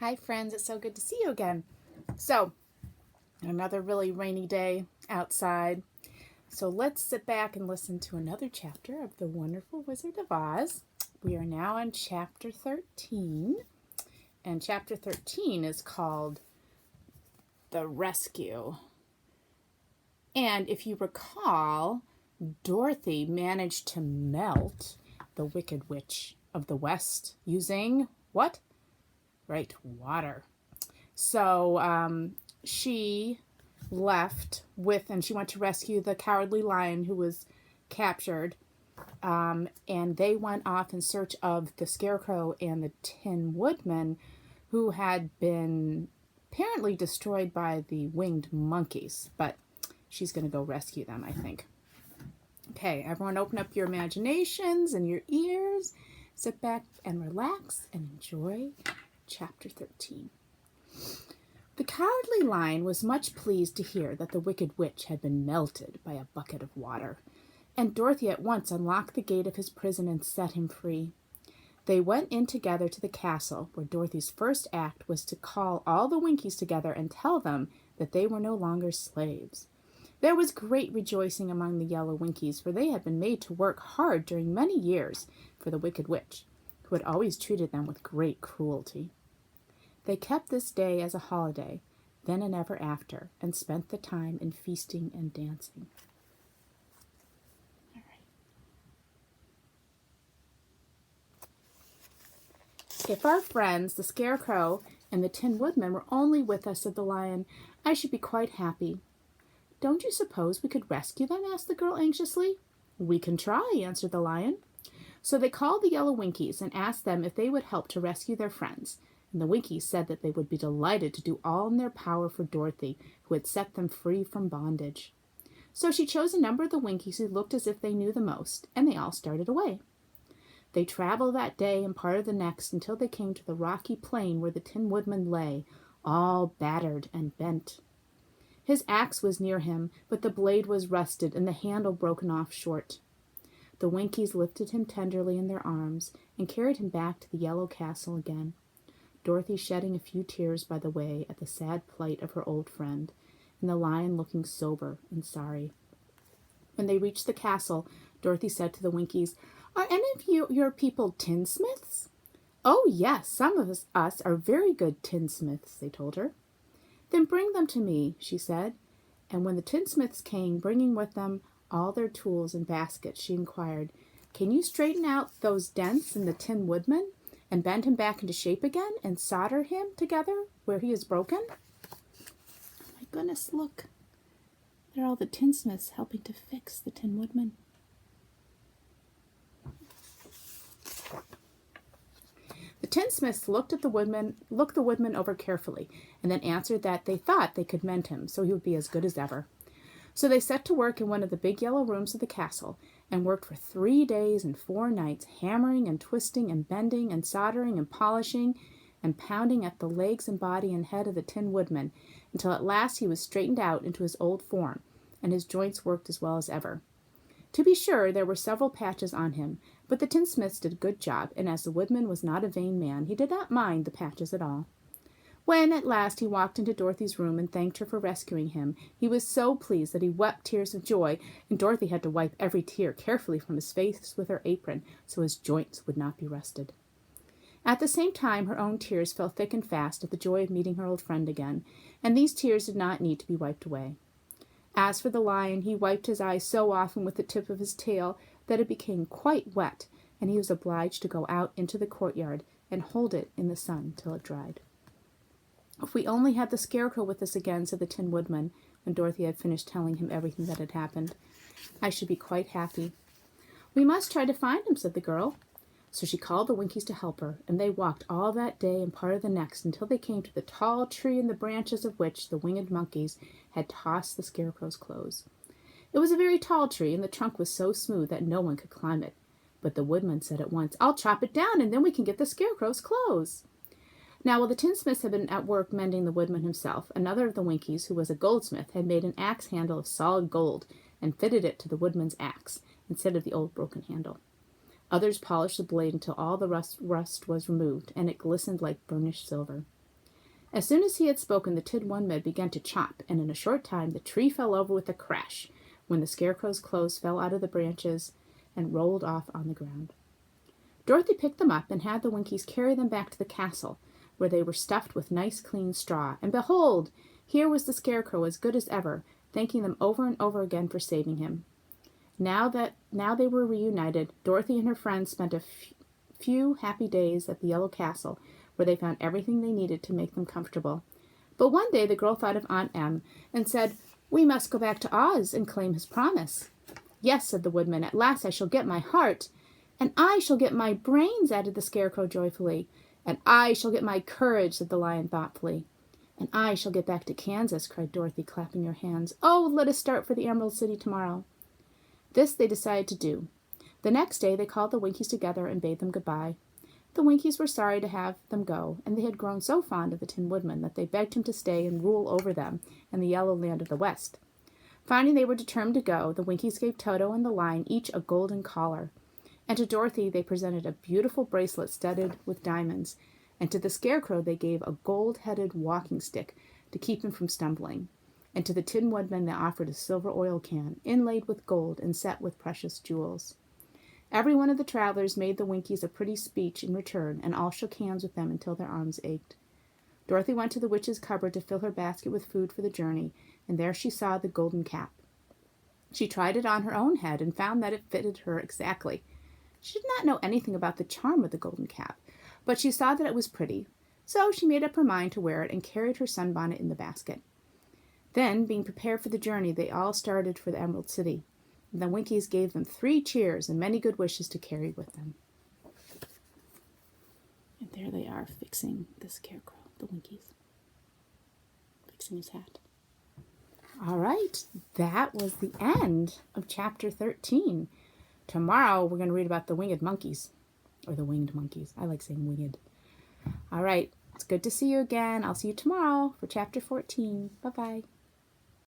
Hi friends, it's so good to see you again. So, another really rainy day outside. So let's sit back and listen to another chapter of The Wonderful Wizard of Oz. We are now on chapter 13, and chapter 13 is called The Rescue. And if you recall, Dorothy managed to melt the Wicked Witch of the West using what? Right, water. So she left with, and she went to rescue the Cowardly Lion who was captured. And they went off in search of the Scarecrow and the Tin Woodman, who had been apparently destroyed by the winged monkeys. But she's going to go rescue them, I think. Okay, everyone open up your imaginations and your ears. Sit back and relax and enjoy chapter 13. The Cowardly Lion was much pleased to hear that the Wicked Witch had been melted by a bucket of water, and Dorothy at once unlocked the gate of his prison and set him free. They went in together to the castle, where Dorothy's first act was to call all the Winkies together and tell them that they were no longer slaves. There was great rejoicing among the yellow Winkies, for they had been made to work hard during many years for the Wicked Witch, who had always treated them with great cruelty. They kept this day as a holiday, then and ever after, and spent the time in feasting and dancing. All right. If our friends, the Scarecrow and the Tin Woodman, were only with us, said the Lion, I should be quite happy. Don't you suppose we could rescue them? Asked the girl anxiously. We can try, answered the Lion. So they called the yellow Winkies and asked them if they would help to rescue their friends. And the Winkies said that they would be delighted to do all in their power for Dorothy, who had set them free from bondage. So she chose a number of the Winkies who looked as if they knew the most, and they all started away. They traveled that day and part of the next until they came to the rocky plain where the Tin Woodman lay, all battered and bent. His axe was near him, but the blade was rusted and the handle broken off short. The Winkies lifted him tenderly in their arms and carried him back to the yellow castle again, Dorothy shedding a few tears by the way at the sad plight of her old friend, and the Lion looking sober and sorry. When they reached the castle, Dorothy said to the Winkies, Are any of your people tinsmiths? Oh, yes, some of us are very good tinsmiths, they told her. Then bring them to me, she said. And when the tinsmiths came, bringing with them all their tools and baskets, she inquired, Can you straighten out those dents in the Tin Woodman and bend him back into shape again and solder him together where he is broken? Oh my goodness, look. There are all the tinsmiths helping to fix the Tin Woodman. The tinsmiths looked the woodman over carefully, and then answered that they thought they could mend him, so he would be as good as ever. So they set to work in one of the big yellow rooms of the castle, and worked for 3 days and 4 nights, hammering and twisting and bending and soldering and polishing and pounding at the legs and body and head of the Tin Woodman, until at last he was straightened out into his old form, and his joints worked as well as ever. To be sure, there were several patches on him, but the tinsmiths did a good job, and as the woodman was not a vain man, he did not mind the patches at all. When, at last, he walked into Dorothy's room and thanked her for rescuing him, he was so pleased that he wept tears of joy, and Dorothy had to wipe every tear carefully from his face with her apron, so his joints would not be rusted. At the same time, her own tears fell thick and fast at the joy of meeting her old friend again, and these tears did not need to be wiped away. As for the Lion, he wiped his eyes so often with the tip of his tail that it became quite wet, and he was obliged to go out into the courtyard and hold it in the sun till it dried. If we only had the Scarecrow with us again, said the Tin Woodman, when Dorothy had finished telling him everything that had happened, I should be quite happy. We must try to find him, said the girl. So she called the Winkies to help her, and they walked all that day and part of the next until they came to the tall tree in the branches of which the winged monkeys had tossed the Scarecrow's clothes. It was a very tall tree, and the trunk was so smooth that no one could climb it. But the Woodman said at once, I'll chop it down, and then we can get the Scarecrow's clothes. Now, while the tinsmiths had been at work mending the Woodman himself, another of the Winkies, who was a goldsmith, had made an axe handle of solid gold and fitted it to the Woodman's axe instead of the old broken handle. Others polished the blade until all the rust was removed, and it glistened like burnished silver. As soon as he had spoken, the Tin Woodman began to chop, and in a short time the tree fell over with a crash, when the Scarecrow's clothes fell out of the branches and rolled off on the ground. Dorothy picked them up and had the Winkies carry them back to the castle, where they were stuffed with nice clean straw, and behold, here was the Scarecrow as good as ever, thanking them over and over again for saving him. Now they were reunited, Dorothy and her friends spent a few happy days at the Yellow Castle, where they found everything they needed to make them comfortable. But one day the girl thought of Aunt Em and said, "We must go back to Oz and claim his promise." "Yes," said the Woodman, "at last I shall get my heart." "And I shall get my brains," added the Scarecrow joyfully. "And I shall get my courage," said the Lion thoughtfully. "And I shall get back to Kansas," cried Dorothy, clapping her hands. "Oh, let us start for the Emerald City tomorrow." This they decided to do. The next day they called the Winkies together and bade them goodbye. The Winkies were sorry to have them go, and they had grown so fond of the Tin Woodman that they begged him to stay and rule over them in the Yellow Land of the West. Finding they were determined to go, the Winkies gave Toto and the Lion each a golden collar, and to Dorothy they presented a beautiful bracelet studded with diamonds, and to the Scarecrow they gave a gold-headed walking stick to keep him from stumbling, and to the Tin Woodman they offered a silver oil can, inlaid with gold and set with precious jewels. Every one of the travelers made the Winkies a pretty speech in return, and all shook hands with them until their arms ached. Dorothy went to the witch's cupboard to fill her basket with food for the journey, and there she saw the golden cap. She tried it on her own head and found that it fitted her exactly. She did not know anything about the charm of the golden cap, but she saw that it was pretty, so she made up her mind to wear it and carried her sunbonnet in the basket. Then, being prepared for the journey, they all started for the Emerald City. The Winkies gave them 3 cheers and many good wishes to carry with them. And there they are, fixing the Scarecrow, the Winkies. Fixing his hat. All right, that was the end of Chapter 13. Tomorrow we're going to read about the winged monkeys, or the winged monkeys. I like saying winged. All right, it's good to see you again. I'll see you tomorrow for Chapter 14. Bye-bye.